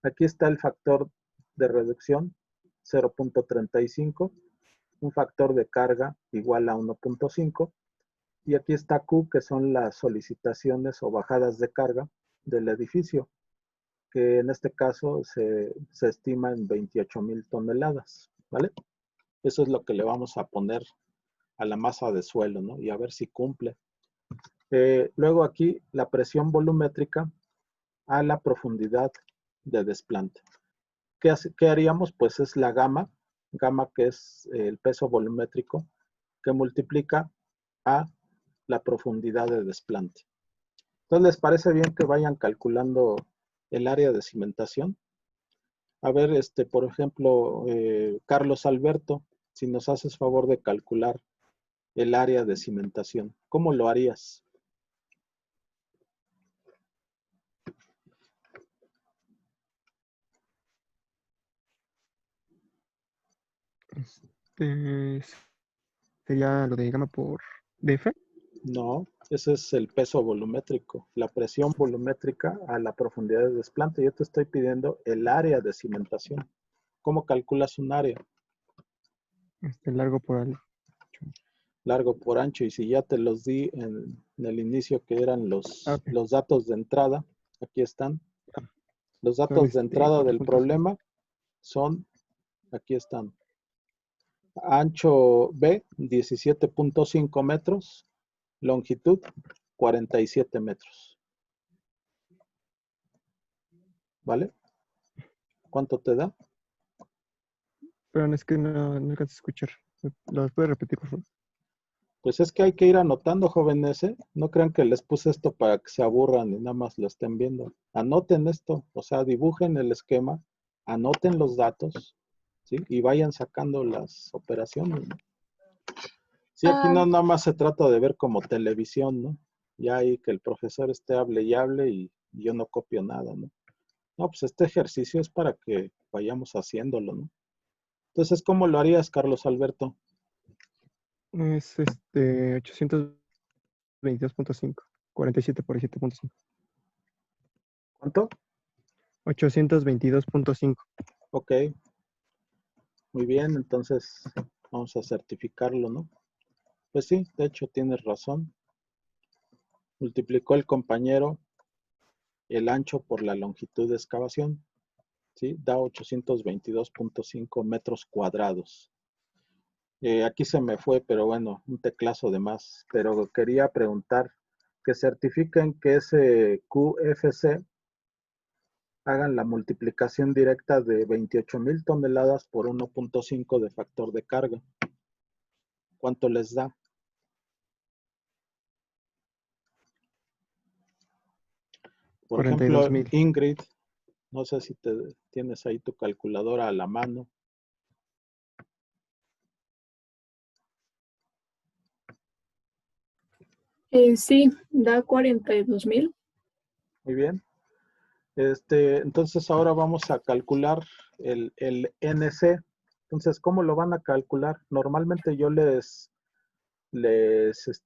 Aquí está el factor de reducción, 0.35, un factor de carga igual a 1.5, y aquí está Q, que son las solicitaciones o bajadas de carga del edificio, que en este caso se estima en 28,000 toneladas, ¿vale? Eso es lo que le vamos a poner a la masa de suelo, ¿no? Y a ver si cumple. Luego aquí la presión volumétrica a la profundidad de desplante. ¿Qué haríamos? Pues es la gamma que es el peso volumétrico, que multiplica a la profundidad de desplante. Entonces, ¿les parece bien que vayan calculando el área de cimentación? A ver, por ejemplo, Carlos Alberto, si nos haces favor de calcular el área de cimentación, ¿cómo lo harías? Este, sería lo de gamma por DF. No, ese es el peso volumétrico, la presión volumétrica a la profundidad de desplante. Yo te estoy pidiendo el área de cimentación. ¿Cómo calculas un área? Largo por ancho. Largo por ancho. Y si ya te los di en el inicio, que eran Ok. los datos de entrada, aquí están. Los Son datos de entrada del 4.5. problema son, aquí están. Ancho B, 17.5 metros. Longitud, 47 metros. ¿Vale? ¿Cuánto te da? Pero es que no alcanzo a escuchar. ¿Lo puedes repetir, por favor? Pues es que hay que ir anotando, jóvenes, ¿eh? No crean que les puse esto para que se aburran y nada más lo estén viendo. Anoten esto, o sea, dibujen el esquema, anoten los datos, ¿sí? Y vayan sacando las operaciones, ¿no? Sí, aquí no nada más se trata de ver como televisión, ¿no? Ya ahí que el profesor esté hable y yo no copio nada, ¿no? No, pues este ejercicio es para que vayamos haciéndolo, ¿no? Entonces, ¿cómo lo harías, Carlos Alberto? Es 822.5. 47 por 7.5. ¿Cuánto? 822.5. Ok, muy bien, entonces vamos a certificarlo, ¿no? Pues sí, de hecho tienes razón. Multiplicó el compañero el ancho por la longitud de excavación, ¿sí? Da 822.5 metros cuadrados. Aquí se me fue, pero bueno, un teclazo de más. Pero quería preguntar que certifiquen que ese QFC hagan la multiplicación directa de 28,000 toneladas por 1.5 de factor de carga. ¿Cuánto les da? Por ejemplo, 42,000. Ingrid, no sé si tienes ahí tu calculadora a la mano. Sí, da 42,000. Muy bien. Entonces ahora vamos a calcular el NC. Entonces, ¿cómo lo van a calcular? Normalmente yo les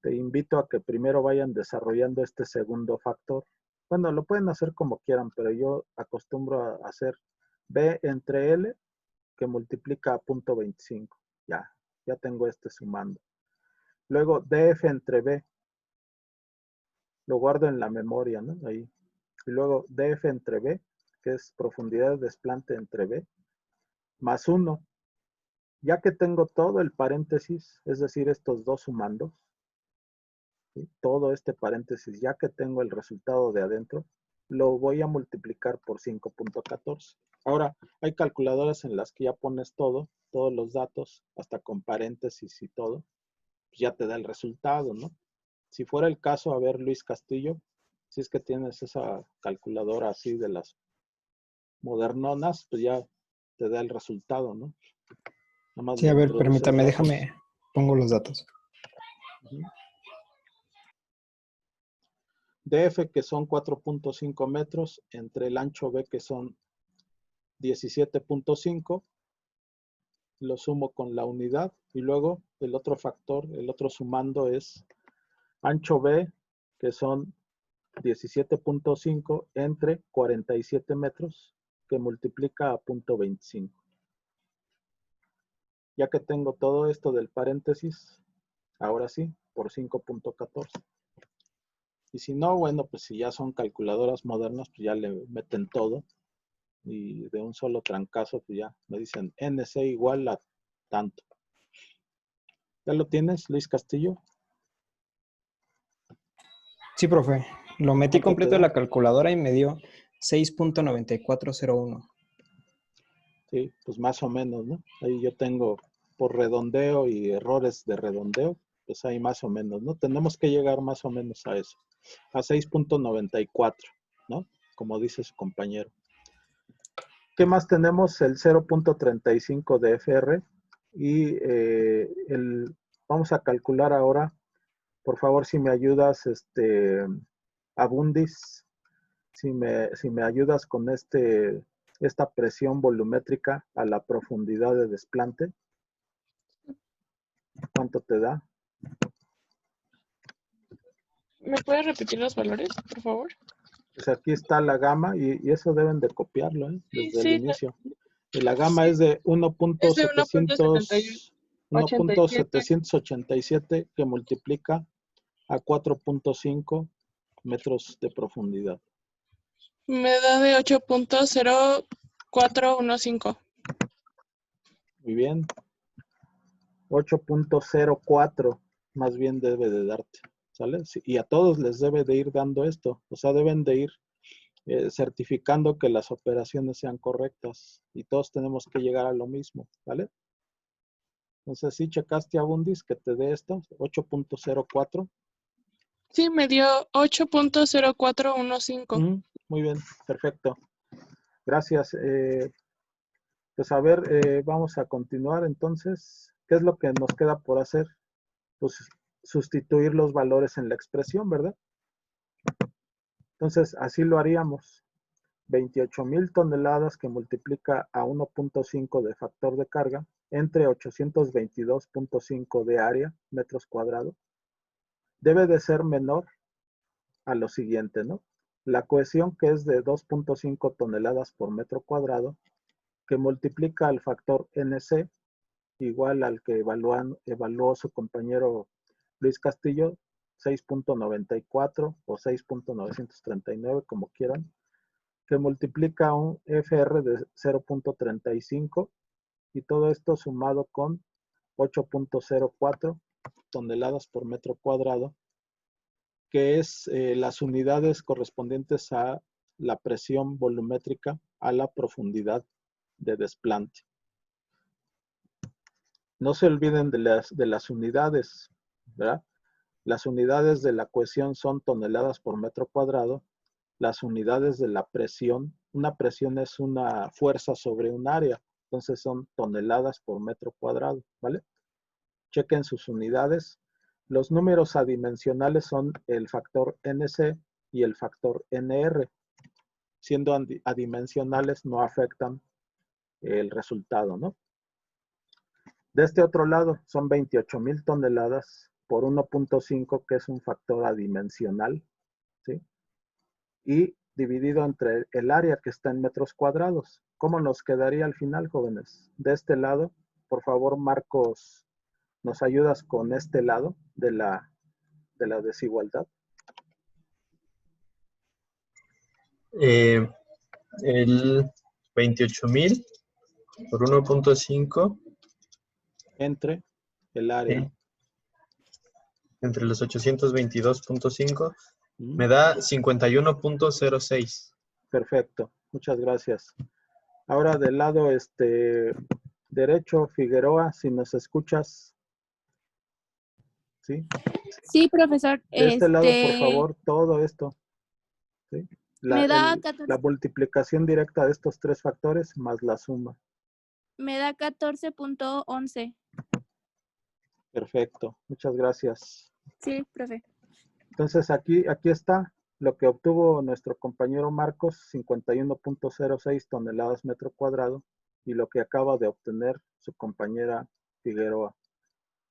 invito a que primero vayan desarrollando este segundo factor. Bueno, lo pueden hacer como quieran, pero yo acostumbro a hacer B entre L que multiplica a 0.25. Ya tengo sumando. Luego DF entre B. Lo guardo en la memoria, ¿no? Ahí. Y luego DF entre B, que es profundidad de desplante entre B, más 1. Ya que tengo todo el paréntesis, es decir, estos dos sumandos, ¿sí? Todo este paréntesis, ya que tengo el resultado de adentro, lo voy a multiplicar por 5.14. Ahora, hay calculadoras en las que ya pones todos los datos, hasta con paréntesis y todo, pues ya te da el resultado, ¿no? Si fuera el caso, a ver, Luis Castillo, si es que tienes esa calculadora así de las modernonas, pues ya te da el resultado, ¿no? Nada más Sí, le a ver, introduces permítame, datos. déjame, pongo los datos. DF, que son 4.5 metros, entre el ancho B, que son 17.5, lo sumo con la unidad, y luego el otro factor, el otro sumando es ancho B, que son 17.5 entre 47 metros, que multiplica a 0.25. Ya que tengo todo esto del paréntesis, ahora sí, por 5.14. Y si no, bueno, pues si ya son calculadoras modernas, pues ya le meten todo. Y de un solo trancazo, pues ya me dicen NC igual a tanto. ¿Ya lo tienes, Luis Castillo? Sí, profe. Lo metí ¿Cuánto te completo en da? la calculadora y me dio 6.9401. Sí, pues más o menos, ¿no? Ahí yo tengo por redondeo y errores de redondeo, pues ahí más o menos, ¿no? Tenemos que llegar más o menos a eso, a 6.94, ¿no? Como dice su compañero. ¿Qué más tenemos? El 0.35 de FR y vamos a calcular ahora, por favor, si me ayudas, Abundis, si me ayudas con esta presión volumétrica a la profundidad de desplante. ¿Cuánto te da? ¿Me puedes repetir los valores, por favor? Pues aquí está la gama y eso deben de copiarlo, ¿eh? Sí, Desde el sí, inicio. Y la gama es de es de 1.787. 1.787 que multiplica a 4.5 metros de profundidad. Me da de 8.0415. Muy bien. 8.04 más bien debe de darte, ¿sale? Sí, y a todos les debe de ir dando esto. O sea, deben de ir certificando que las operaciones sean correctas. Y todos tenemos que llegar a lo mismo, ¿vale? Entonces, ¿sí checaste, Abundis, que te dé esto? 8.04. Sí, me dio 8.0415. Muy bien, perfecto. Gracias. Pues a ver, vamos a continuar entonces. ¿Qué es lo que nos queda por hacer? Pues sustituir los valores en la expresión, ¿verdad? Entonces, así lo haríamos. 28,000 toneladas que multiplica a 1.5 de factor de carga entre 822.5 de área, metros cuadrados, debe de ser menor a lo siguiente, ¿no? La cohesión, que es de 2.5 toneladas por metro cuadrado, que multiplica al factor NC, igual al que evaluó su compañero Luis Castillo, 6.94 o 6.939, como quieran, que multiplica un FR de 0.35 y todo esto sumado con 8.04 toneladas por metro cuadrado, que es las unidades correspondientes a la presión volumétrica a la profundidad de desplante. No se olviden de las unidades, ¿verdad? Las unidades de la cohesión son toneladas por metro cuadrado. Las unidades de la presión, una presión es una fuerza sobre un área, entonces son toneladas por metro cuadrado, ¿vale? Chequen sus unidades. Los números adimensionales son el factor NC y el factor NR. siendo adimensionales no afectan el resultado, ¿no? De este otro lado son 28,000 toneladas por 1.5, que es un factor adimensional, ¿sí? Y dividido entre el área que está en metros cuadrados. ¿Cómo nos quedaría al final, jóvenes? De este lado, por favor, Marcos, ¿nos ayudas con este lado de la desigualdad? El 28,000 por 1.5 Entre el área. entre los 822.5 me da 51.06. Perfecto, muchas gracias. Ahora del lado derecho, Figueroa, si nos escuchas. ¿Sí? Sí, profesor. De este lado, por favor, todo esto. ¿Sí? Me da 14. La multiplicación directa de estos tres factores más la suma. Me da 14.11. Perfecto, muchas gracias. Sí, profe. Entonces aquí está lo que obtuvo nuestro compañero Marcos, 51.06 toneladas metro cuadrado, y lo que acaba de obtener su compañera Figueroa,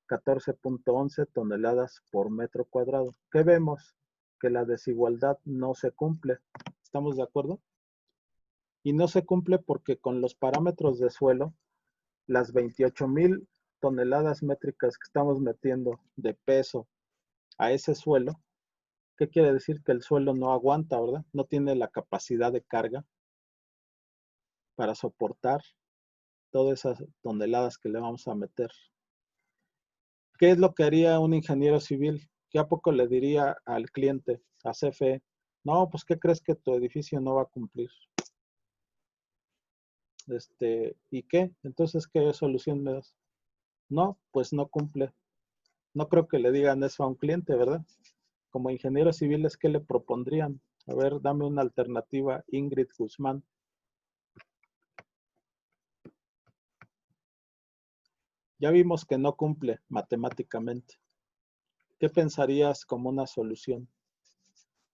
14.11 toneladas por metro cuadrado. ¿Qué vemos? Que la desigualdad no se cumple. ¿Estamos de acuerdo? Y no se cumple porque con los parámetros de suelo, las 28,000 toneladas métricas que estamos metiendo de peso a ese suelo, ¿qué quiere decir? Que el suelo no aguanta, ¿verdad? No tiene la capacidad de carga para soportar todas esas toneladas que le vamos a meter. ¿Qué es lo que haría un ingeniero civil? ¿Qué a poco le diría al cliente, a CFE? No, pues ¿qué crees que tu edificio no va a cumplir? ¿Y qué? Entonces, ¿qué solución me das? No, pues no cumple. No creo que le digan eso a un cliente, ¿verdad? Como ingenieros civiles, ¿qué le propondrían? A ver, dame una alternativa, Ingrid Guzmán. Ya vimos que no cumple matemáticamente. ¿Qué pensarías como una solución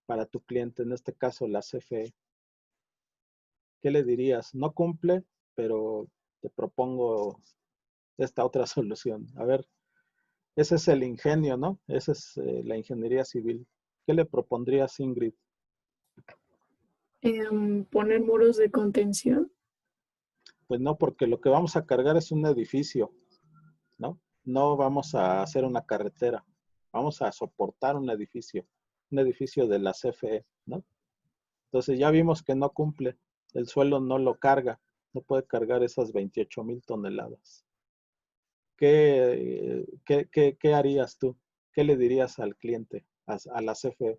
para tu cliente, en este caso la CFE? ¿Qué le dirías? No cumple, pero te propongo esta otra solución. A ver, ese es el ingenio, ¿no? Esa es la ingeniería civil. ¿Qué le propondrías, Ingrid? Poner muros de contención. Pues no, porque lo que vamos a cargar es un edificio, ¿no? No vamos a hacer una carretera. Vamos a soportar un edificio de la CFE, ¿no? Entonces ya vimos que no cumple. El suelo no lo carga. No puede cargar esas 28,000 toneladas. ¿Qué harías tú? ¿Qué le dirías al cliente, a la CFE?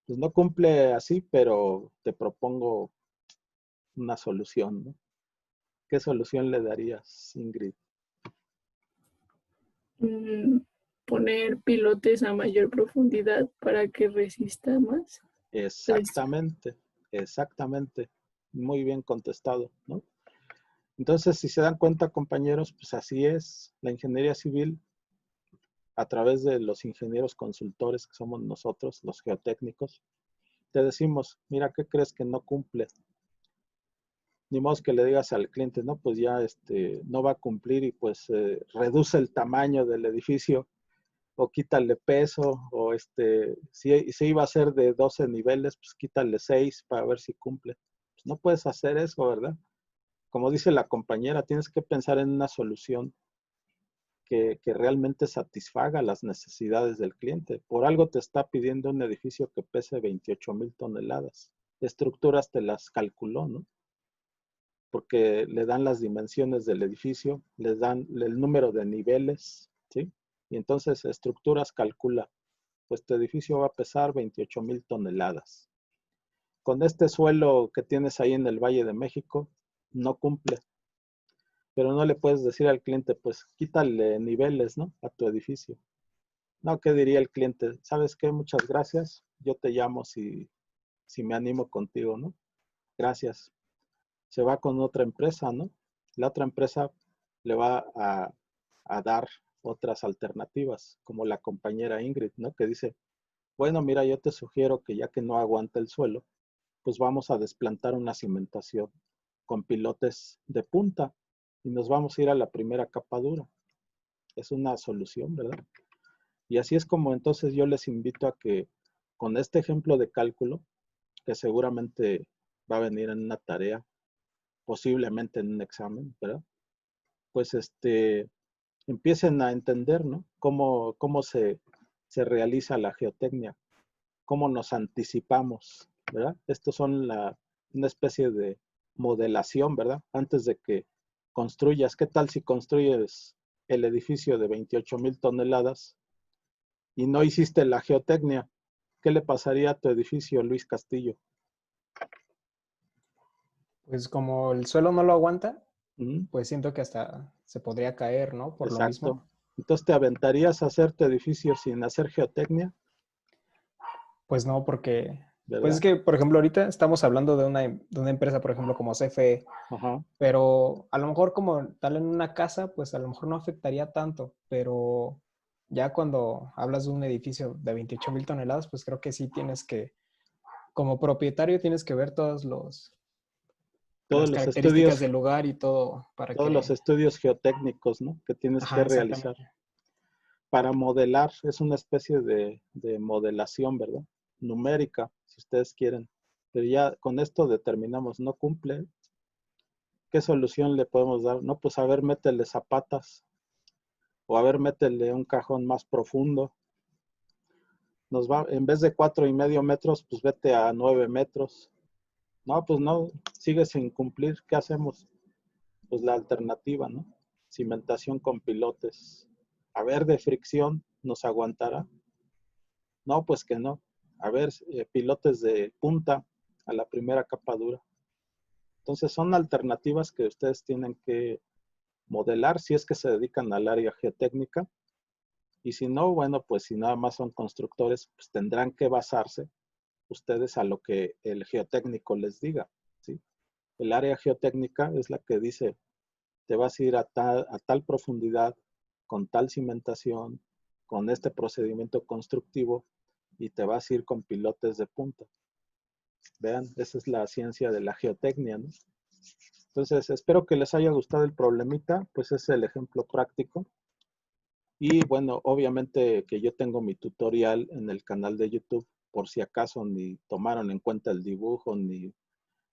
Pues no cumple así, pero te propongo una solución, ¿no? ¿Qué solución le darías, Ingrid? Poner pilotes a mayor profundidad para que resista más. Exactamente, exactamente. Muy bien contestado, ¿no? Entonces, si se dan cuenta, compañeros, pues así es. La ingeniería civil, a través de los ingenieros consultores que somos nosotros, los geotécnicos, te decimos, mira, ¿qué crees que no cumple? Ni modo que le digas al cliente, no, pues ya no va a cumplir y pues reduce el tamaño del edificio o quítale peso o si iba a ser de 12 niveles, pues quítale 6 para ver si cumple. Pues no puedes hacer eso, ¿verdad? Como dice la compañera, tienes que pensar en una solución que realmente satisfaga las necesidades del cliente. Por algo te está pidiendo un edificio que pese 28,000 toneladas. Estructuras te las calculó, ¿no? Porque le dan las dimensiones del edificio, les dan el número de niveles, ¿sí? Y entonces estructuras calcula, pues tu edificio va a pesar 28,000 toneladas. Con este suelo que tienes ahí en el Valle de México, no cumple. Pero no le puedes decir al cliente, pues quítale niveles, ¿no? A tu edificio. No, ¿qué diría el cliente? ¿Sabes qué? Muchas gracias. Yo te llamo si me animo contigo, ¿no? Gracias. Se va con otra empresa, ¿no? La otra empresa le va a dar otras alternativas, como la compañera Ingrid, ¿no? Que dice, bueno, mira, yo te sugiero que ya que no aguanta el suelo, pues vamos a desplantar una cimentación con pilotes de punta y nos vamos a ir a la primera capa dura. Es una solución, ¿verdad? Y así es como entonces yo les invito a que con este ejemplo de cálculo, que seguramente va a venir en una tarea, posiblemente en un examen, ¿verdad? Pues empiecen a entender, ¿no? Cómo se realiza la geotecnia, cómo nos anticipamos, ¿verdad? Estos son una especie de modelación, ¿verdad? Antes de que construyas, ¿qué tal si construyes el edificio de 28,000 toneladas y no hiciste la geotecnia? ¿Qué le pasaría a tu edificio, Luis Castillo? Pues como el suelo no lo aguanta, ¿Mm? pues siento que hasta se podría caer, ¿no? Por lo Exacto. mismo. Entonces, ¿te aventarías a hacer tu edificio sin hacer geotecnia? Pues no, porque, pues ¿Verdad? es que, por ejemplo, ahorita estamos hablando de una empresa, por ejemplo, como CFE, Ajá. pero a lo mejor como tal en una casa, pues a lo mejor no afectaría tanto, pero ya cuando hablas de un edificio de 28,000 toneladas, pues creo que sí tienes que, como propietario, tienes que ver Todos las los características estudios, del lugar y todo para todos los que... estudios geotécnicos, ¿no? Que tienes Ajá, que realizar exactamente. para modelar. Es una especie de modelación, ¿verdad? Numérica, si ustedes quieren. Pero ya con esto determinamos, no cumple. ¿Qué solución le podemos dar? No, pues a ver, métele zapatas o a ver, métele un cajón más profundo. En vez de 4,5 metros, pues vete a 9 metros. No, pues no, sigue sin cumplir. ¿Qué hacemos? Pues la alternativa, ¿no? Cimentación con pilotes. A ver, de fricción, ¿nos aguantará? No, pues que no. A ver, pilotes de punta a la primera capa dura. Entonces son alternativas que ustedes tienen que modelar si es que se dedican al área geotécnica. Y si no, bueno, pues si nada más son constructores, pues tendrán que basarse ustedes a lo que el geotécnico les diga, ¿sí? El área geotécnica es la que dice, te vas a ir a tal profundidad, con tal cimentación, con este procedimiento constructivo, y te vas a ir con pilotes de punta. Vean, esa es la ciencia de la geotecnia, ¿no? Entonces, espero que les haya gustado el problemita, pues es el ejemplo práctico. Y bueno, obviamente que yo tengo mi tutorial en el canal de YouTube, por si acaso ni tomaron en cuenta el dibujo, ni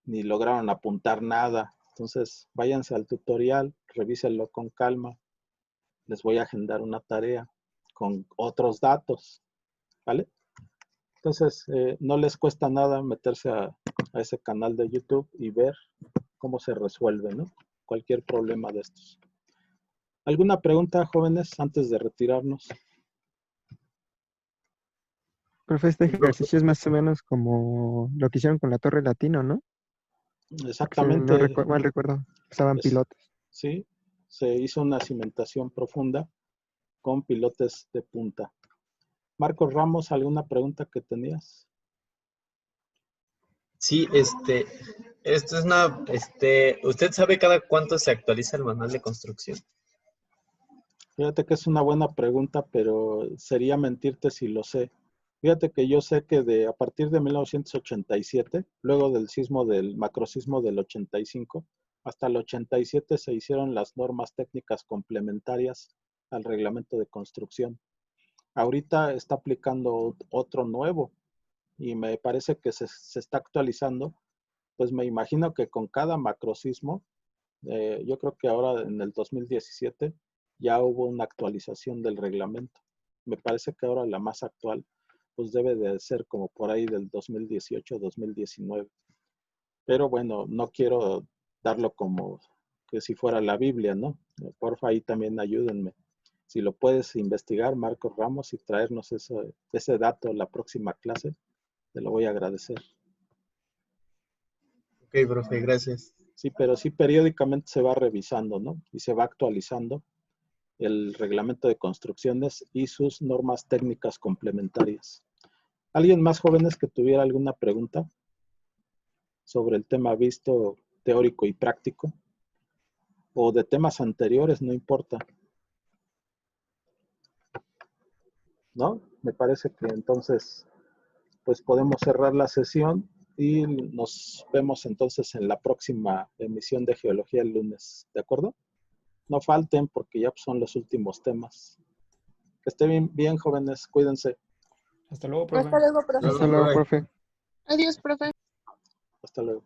lograron apuntar nada. Entonces, váyanse al tutorial, revísenlo con calma. Les voy a agendar una tarea con otros datos, ¿vale? Entonces, no les cuesta nada meterse a ese canal de YouTube y ver cómo se resuelve, ¿no? Cualquier problema de estos. ¿Alguna pregunta, jóvenes, antes de retirarnos? Profe, este ejercicio es más o menos como lo que hicieron con la Torre Latino, ¿no? Si no Exactamente. mal recuerdo, usaban pilotes. Sí, se hizo una cimentación profunda con pilotes de punta. Marcos Ramos, ¿alguna pregunta que tenías? Sí, esto es ¿usted sabe cada cuánto se actualiza el manual de construcción? Fíjate que es una buena pregunta, pero sería mentirte si lo sé. Fíjate que yo sé que a partir de 1987, luego del macrosismo del 85, hasta el 87 se hicieron las normas técnicas complementarias al reglamento de construcción. Ahorita está aplicando otro nuevo y me parece que se está actualizando. Pues me imagino que con cada macrosismo, yo creo que ahora en el 2017 ya hubo una actualización del reglamento. Me parece que ahora la más actual pues debe de ser como por ahí del 2018-2019. Pero bueno, no quiero darlo como que si fuera la Biblia, ¿no? Porfa, ahí también ayúdenme. Si lo puedes investigar, Marcos Ramos, y traernos ese dato la próxima clase, te lo voy a agradecer. Ok, profe, gracias. Sí, pero sí periódicamente se va revisando, ¿no? Y se va actualizando el reglamento de construcciones y sus normas técnicas complementarias. ¿Alguien más, jóvenes, que tuviera alguna pregunta sobre el tema visto teórico y práctico? O de temas anteriores, no importa. ¿No? Me parece que entonces, pues podemos cerrar la sesión Y nos vemos entonces en la próxima emisión de Geología el lunes, ¿de acuerdo? No falten porque ya son los últimos temas. Que estén bien, jóvenes, cuídense. Hasta luego, profe. Hasta luego, profe. Hasta luego, Bye. profe. Adiós, profe. Hasta luego.